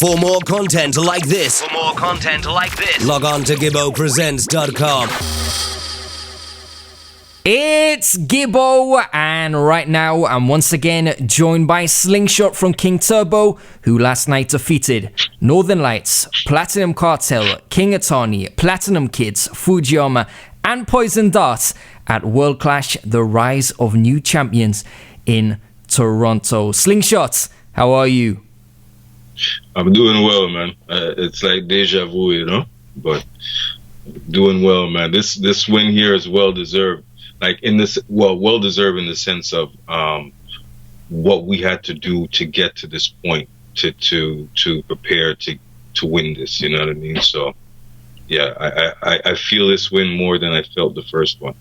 For more content like this, log on to gibbopresents.com. It's Gibbo, and right now I'm once again joined by Slingshot from King Turbo, who last night defeated Northern Lights, Platinum Cartel, King Attarney, Platinum Kids, Fujiyama and Poison Dart at World Clash, the Rise of New Champions in Toronto. Slingshot, how are you? I'm doing well, man. It's like deja vu, you know, but doing well, man. This win here is well deserved. Like well deserved in the sense of what we had to do to get to this point to prepare to win this. You know what I mean? So, yeah, I feel this win more than I felt the first one.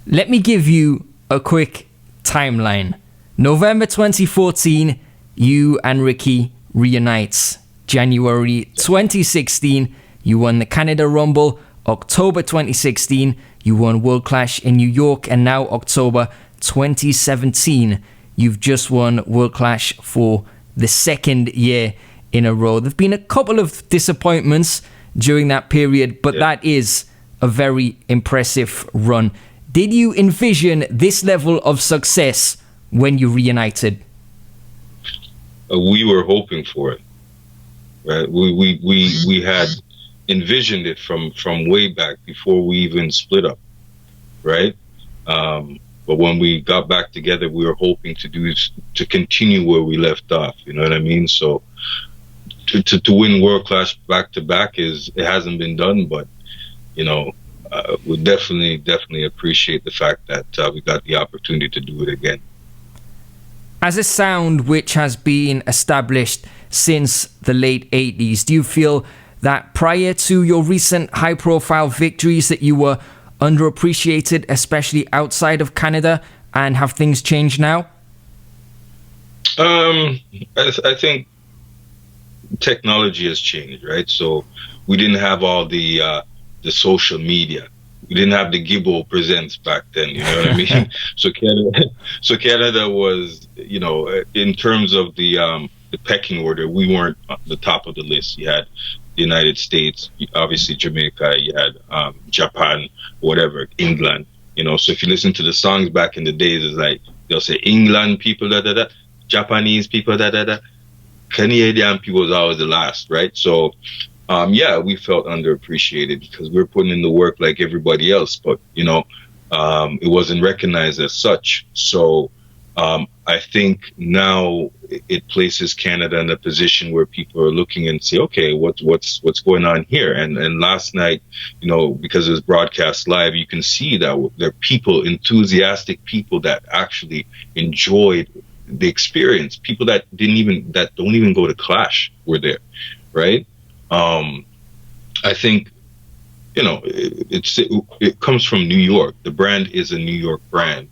Let me give you a quick timeline. November 2014, you and Ricky reunite. January 2016, you won the Canada Rumble. October 2016, you won World Clash in New York, and now October 2017, you've just won World Clash for the second year in a row. There have been a couple of disappointments during that period, but that is a very impressive run. Did you envision this level of success when you reunited? We were hoping for it. Right? We had envisioned it from way back before we even split up, right? But when we got back together, we were hoping to continue where we left off. You know what I mean? So to win World Clash back to back it hasn't been done, but you know, we definitely appreciate the fact that we got the opportunity to do it again. As a sound which has been established since the late 80s, do you feel that prior to your recent high-profile victories that you were underappreciated, especially outside of Canada, and have things changed now? I think technology has changed, right? So we didn't have all the social media. We didn't have the Gibbo presents back then, you know what I mean? So Canada was, you know, in terms of the pecking order, we weren't at the top of the list. You had the United States, obviously Jamaica, you had Japan, whatever, England, you know. So if you listen to the songs back in the days, it's like they'll say England people, da da da, Japanese people, da da da, Canadian people was always the last, right? So yeah, we felt underappreciated because we were putting in the work like everybody else, but you know, it wasn't recognized as such. So I think now it places Canada in a position where people are looking and say, okay, what's going on here? And last night, you know, because it was broadcast live, you can see that there are people, enthusiastic people that actually enjoyed the experience. People that don't even go to Clash were there, right? I think, you know, it comes from New York. The brand is a New York brand,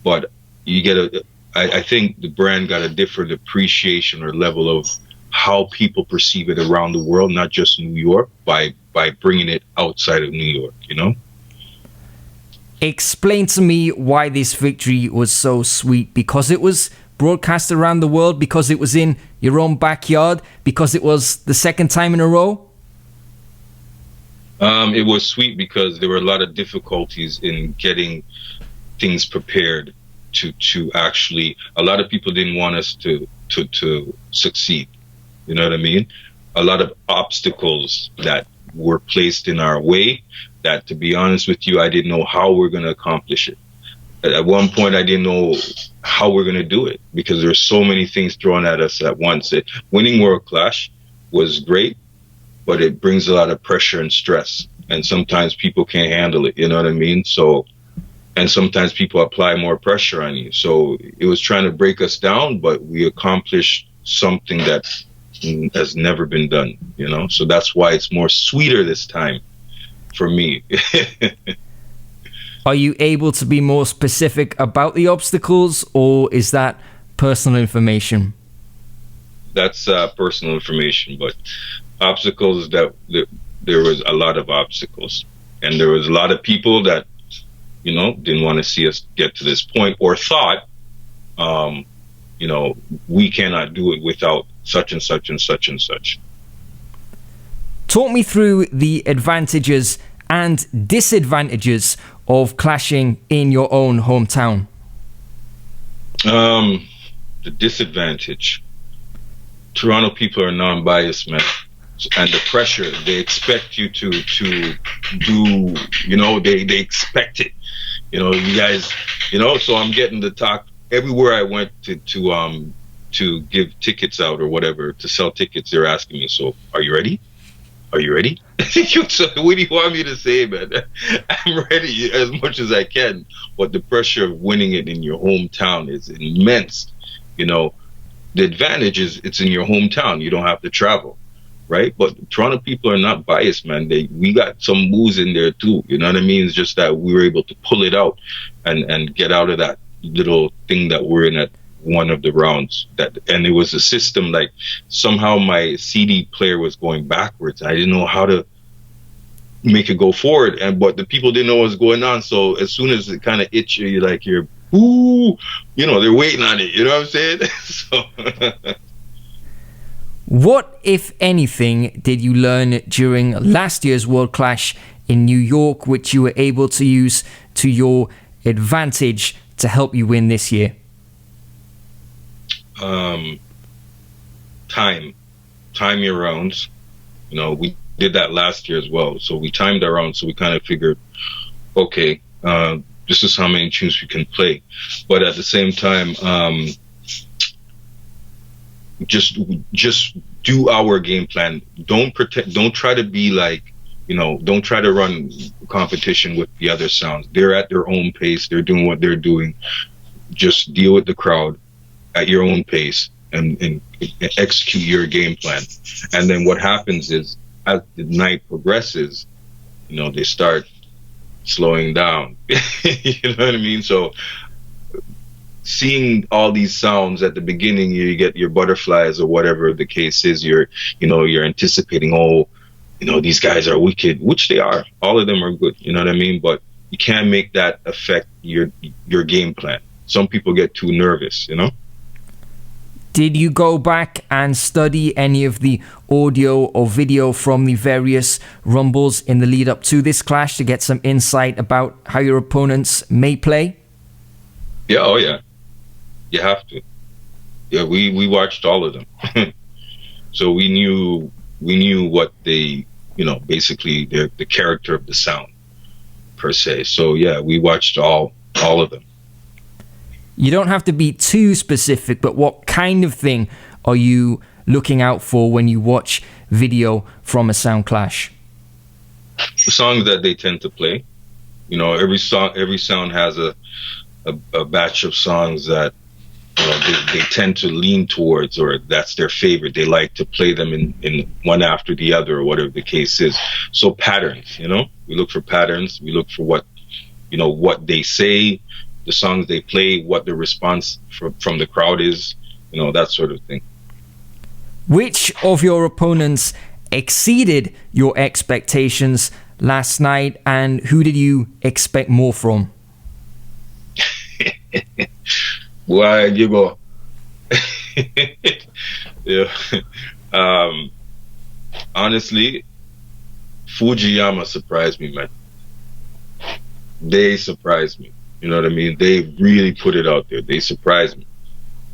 but you get I think the brand got a different appreciation or level of how people perceive it around the world, not just New York, by bringing it outside of New York, you know? Explain to me why this victory was so sweet. Because it was broadcast around the world, because it was in your own backyard, because it was the second time in a row? It was sweet because there were a lot of difficulties in getting things prepared to actually, a lot of people didn't want us to succeed. You know what I mean? A lot of obstacles that were placed in our way that, to be honest with you, I didn't know how we're going to accomplish it. At one point, I didn't know how we're going to do it because there's so many things thrown at us at once. Winning World Clash was great, but it brings a lot of pressure and stress. And sometimes people can't handle it. You know what I mean? So, and sometimes people apply more pressure on you. So it was trying to break us down, but we accomplished something that has never been done, you know? So that's why it's more sweeter this time for me. Are you able to be more specific about the obstacles, or is that personal information? That's personal information, but obstacles there was a lot of obstacles, and there was a lot of people that, you know, didn't want to see us get to this point, or thought, you know, we cannot do it without such and such and such and such. Talk me through the advantages and disadvantages of clashing in your own hometown. The disadvantage: Toronto people are non-biased, man, and the pressure, they expect you to do, they expect it, you guys, so I'm getting the talk everywhere I went to give tickets out or whatever, to sell tickets. They're asking me, so are you ready? Are you ready? So what do you want me to say, man? I'm ready as much as I can, but the pressure of winning it in your hometown is immense. The advantage is it's in your hometown. You don't have to travel, right? But Toronto people are not biased, man. We got some moves in there too. You know what I mean? It's just that we were able to pull it out and get out of that little thing that we're in at one of the rounds. And it was a system, like somehow my CD player was going backwards. I didn't know how to make it go forward, but the people didn't know what was going on. So as soon as it kind of itch, you're ooh, they're waiting on it. You know what I'm saying? So what, if anything, did you learn during last year's World Clash in New York, which you were able to use to your advantage to help you win this year? Time your rounds. We did that last year as well. So we timed our rounds. So we kind of figured, okay, this is how many tunes we can play. But at the same time, just do our game plan. Don't try to be like, don't try to run competition with the other sounds. They're at their own pace. They're doing what they're doing. Just deal with the crowd at your own pace and execute your game plan. And then what happens is, as the night progresses, they start slowing down. You know what I mean? So seeing all these sounds at the beginning, you get your butterflies or whatever the case is. You're anticipating, these guys are wicked, which they are. All of them are good. You know what I mean? But you can't make that affect your game plan. Some people get too nervous, Did you go back and study any of the audio or video from the various rumbles in the lead up to this clash to get some insight about how your opponents may play? Yeah, oh yeah. You have to. Yeah, we watched all of them. So we knew what they, basically the character of the sound per se. So yeah, we watched all of them. You don't have to be too specific, but what kind of thing are you looking out for when you watch video from a sound clash? The songs that they tend to play. Every sound has a batch of songs that they tend to lean towards, or that's their favorite. They like to play them in one after the other, or whatever the case is. So patterns, we look for patterns. We look for what they say, the songs they play, what the response from the crowd is, that sort of thing. Which of your opponents exceeded your expectations last night, and who did you expect more from? Why, Gibbo? Yeah. Honestly, Fujiyama surprised me, man. They surprised me. You know what I mean? They really put it out there. They surprised me.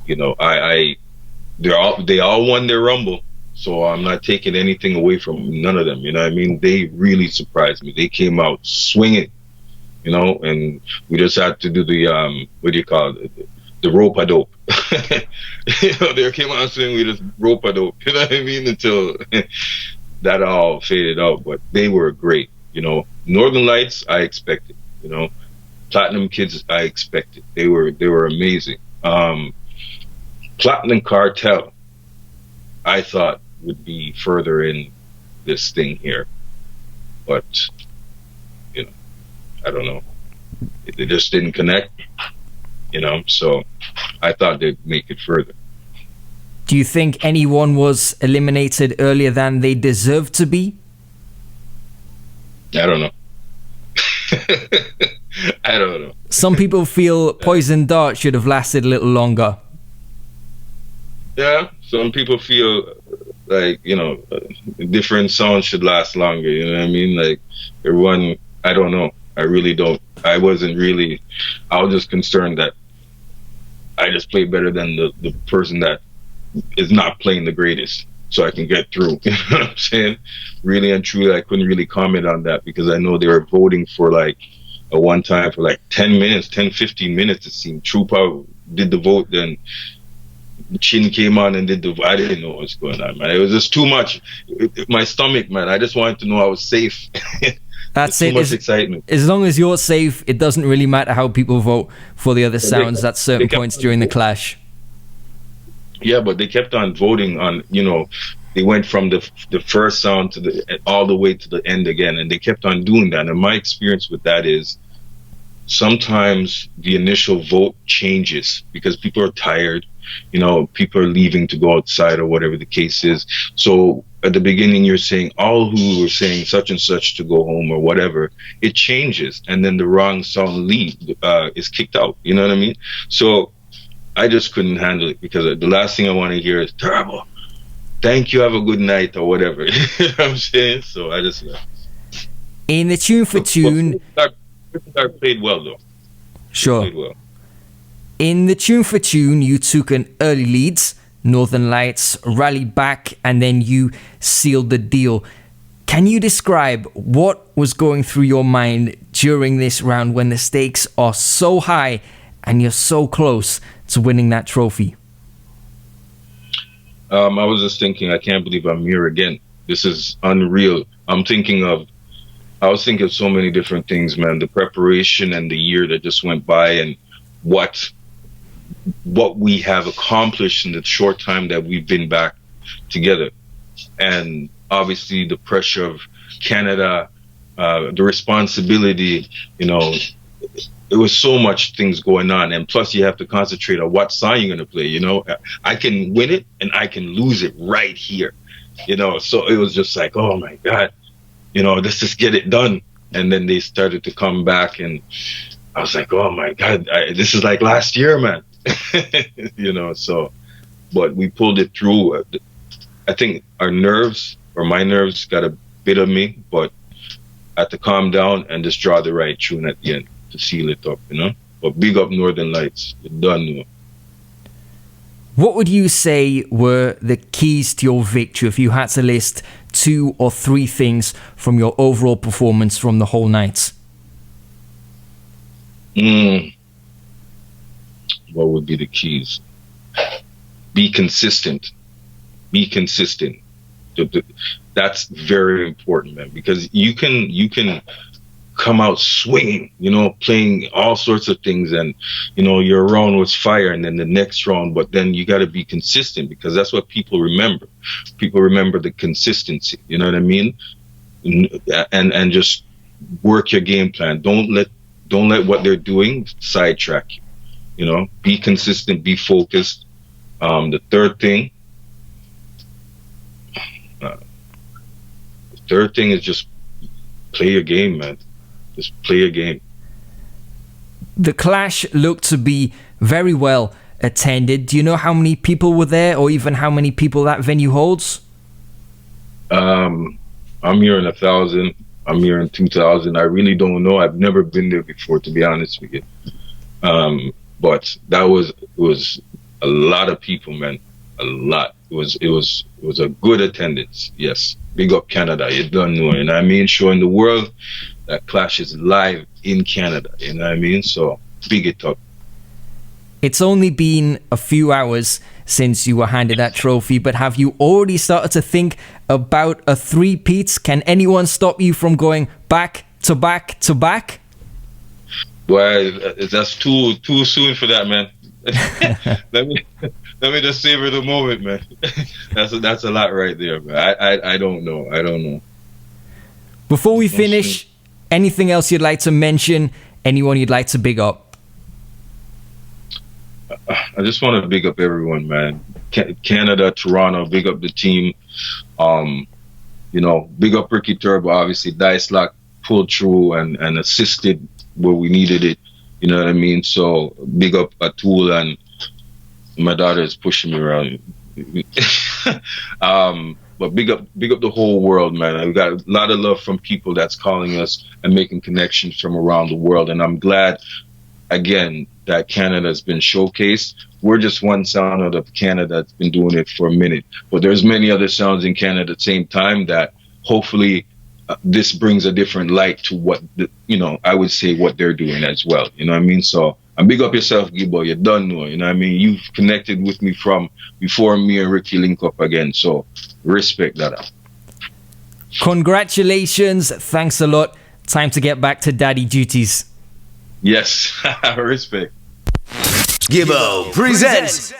They all won their rumble, so I'm not taking anything away from none of them. You know what I mean? They really surprised me. They came out swinging, and we just had to do the what do you call it? The rope-a-dope. They came out swinging. We just rope-a-dope. You know what I mean? Until that all faded out. But they were great. Northern Lights, I expected. Platinum Kids, I expected. They were amazing. Platinum Cartel, I thought would be further in this thing here, but I don't know. They just didn't connect. So I thought they'd make it further. Do you think anyone was eliminated earlier than they deserved to be? I don't know. I don't know. Some people feel Poison Dart should have lasted a little longer. Yeah, some people feel like, different sounds should last longer. You know what I mean? Like everyone, I don't know. I really don't. I was just concerned that I just play better than the person that is not playing the greatest, so I can get through. You know what I'm saying? Really and truly, I couldn't really comment on that because I know they were voting for like a one time for like 10 minutes, 10, 15 minutes. It seemed True Power did the vote, then Chin came on and did the vote. I didn't know what was going on, man. It was just too much. My stomach, man. I just wanted to know I was safe. That's too it. much excitement. As long as you're safe, it doesn't really matter how people vote for the other sounds at certain points during the clash. Yeah, but they kept on voting on, they went from the first sound to all the way to the end again, and they kept on doing that. And my experience with that is sometimes the initial vote changes because people are tired, people are leaving to go outside or whatever the case is. So at the beginning, you're saying all who were saying such and such to go home or whatever, it changes. And then the wrong sound is kicked out. You know what I mean? So I just couldn't handle it because the last thing I want to hear is terrible. Thank you, have a good night or whatever. You know what I'm saying? So I just in the tune for tune. Dart played well though. Sure. Played well. In the tune for tune, you took an early lead, Northern Lights rallied back, and then you sealed the deal. Can you describe what was going through your mind during this round when the stakes are so high and you're so close to winning that trophy? I was just thinking, I can't believe I'm here again. This is unreal. I was thinking of so many different things, man. The preparation and the year that just went by, and what we have accomplished in the short time that we've been back together. And obviously the pressure of Canada, the responsibility, there was so much things going on, and plus you have to concentrate on what song you're going to play. I can win it and I can lose it right here, so it was just like, oh my God, let's just get it done. And then they started to come back, and I was like, oh my God, this is like last year, man. So, but we pulled it through. I think my nerves got a bit of me, but I had to calm down and just draw the right tune at the end to seal it up, But big up Northern Lights. You're done. What would you say were the keys to your victory if you had to list 2 or 3 things from your overall performance from the whole night? What would be the keys? Be consistent. Be consistent. That's very important, man, because you can come out swinging, playing all sorts of things, and your round was fire, and then the next round, but then you got to be consistent, because that's what people remember. People remember the consistency, you know what I mean? And just work your game plan. Don't let what they're doing sidetrack you. Be consistent, be focused. The third thing is just play your game, man. Just play your game. The clash looked to be very well attended. Do you know how many people were there, or even how many people that venue holds? I'm hearing 1,000. I'm hearing 2,000. I really don't know. I've never been there before, to be honest with you. But it was a lot of people, man. A lot. It was a good attendance. Yes. Big up Canada. You don't know. You know what I mean? Showing the world that clash is live in Canada. You know what I mean? So big it up. It's only been a few hours since you were handed that trophy, but have you already started to think about a 3-peat? Can anyone stop you from going back to back to back? Well, that's too soon for that, man. Let me just savor the moment, man. That's a lot right there, man. I don't know. Before we finish, anything else you'd like to mention? Anyone you'd like to big up? I just want to big up everyone, man. Canada, Toronto, big up the team. Big up Ricky Turbo, obviously. Dice Lock pulled through and assisted where we needed it. You know what I mean? So big up Atul, and my daughter is pushing me around. But big up the whole world, man. I've got a lot of love from people that's calling us and making connections from around the world. And I'm glad, again, that Canada's been showcased. We're just one sound out of Canada that's been doing it for a minute. But there's many other sounds in Canada at the same time that hopefully this brings a different light to what, I would say what they're doing as well. You know what I mean? So, and big up yourself, Gibbo. You done know. You know what I mean? You've connected with me from before me and Ricky link up again. So, respect that. Congratulations. Thanks a lot. Time to get back to daddy duties. Yes. Respect. Gibbo presents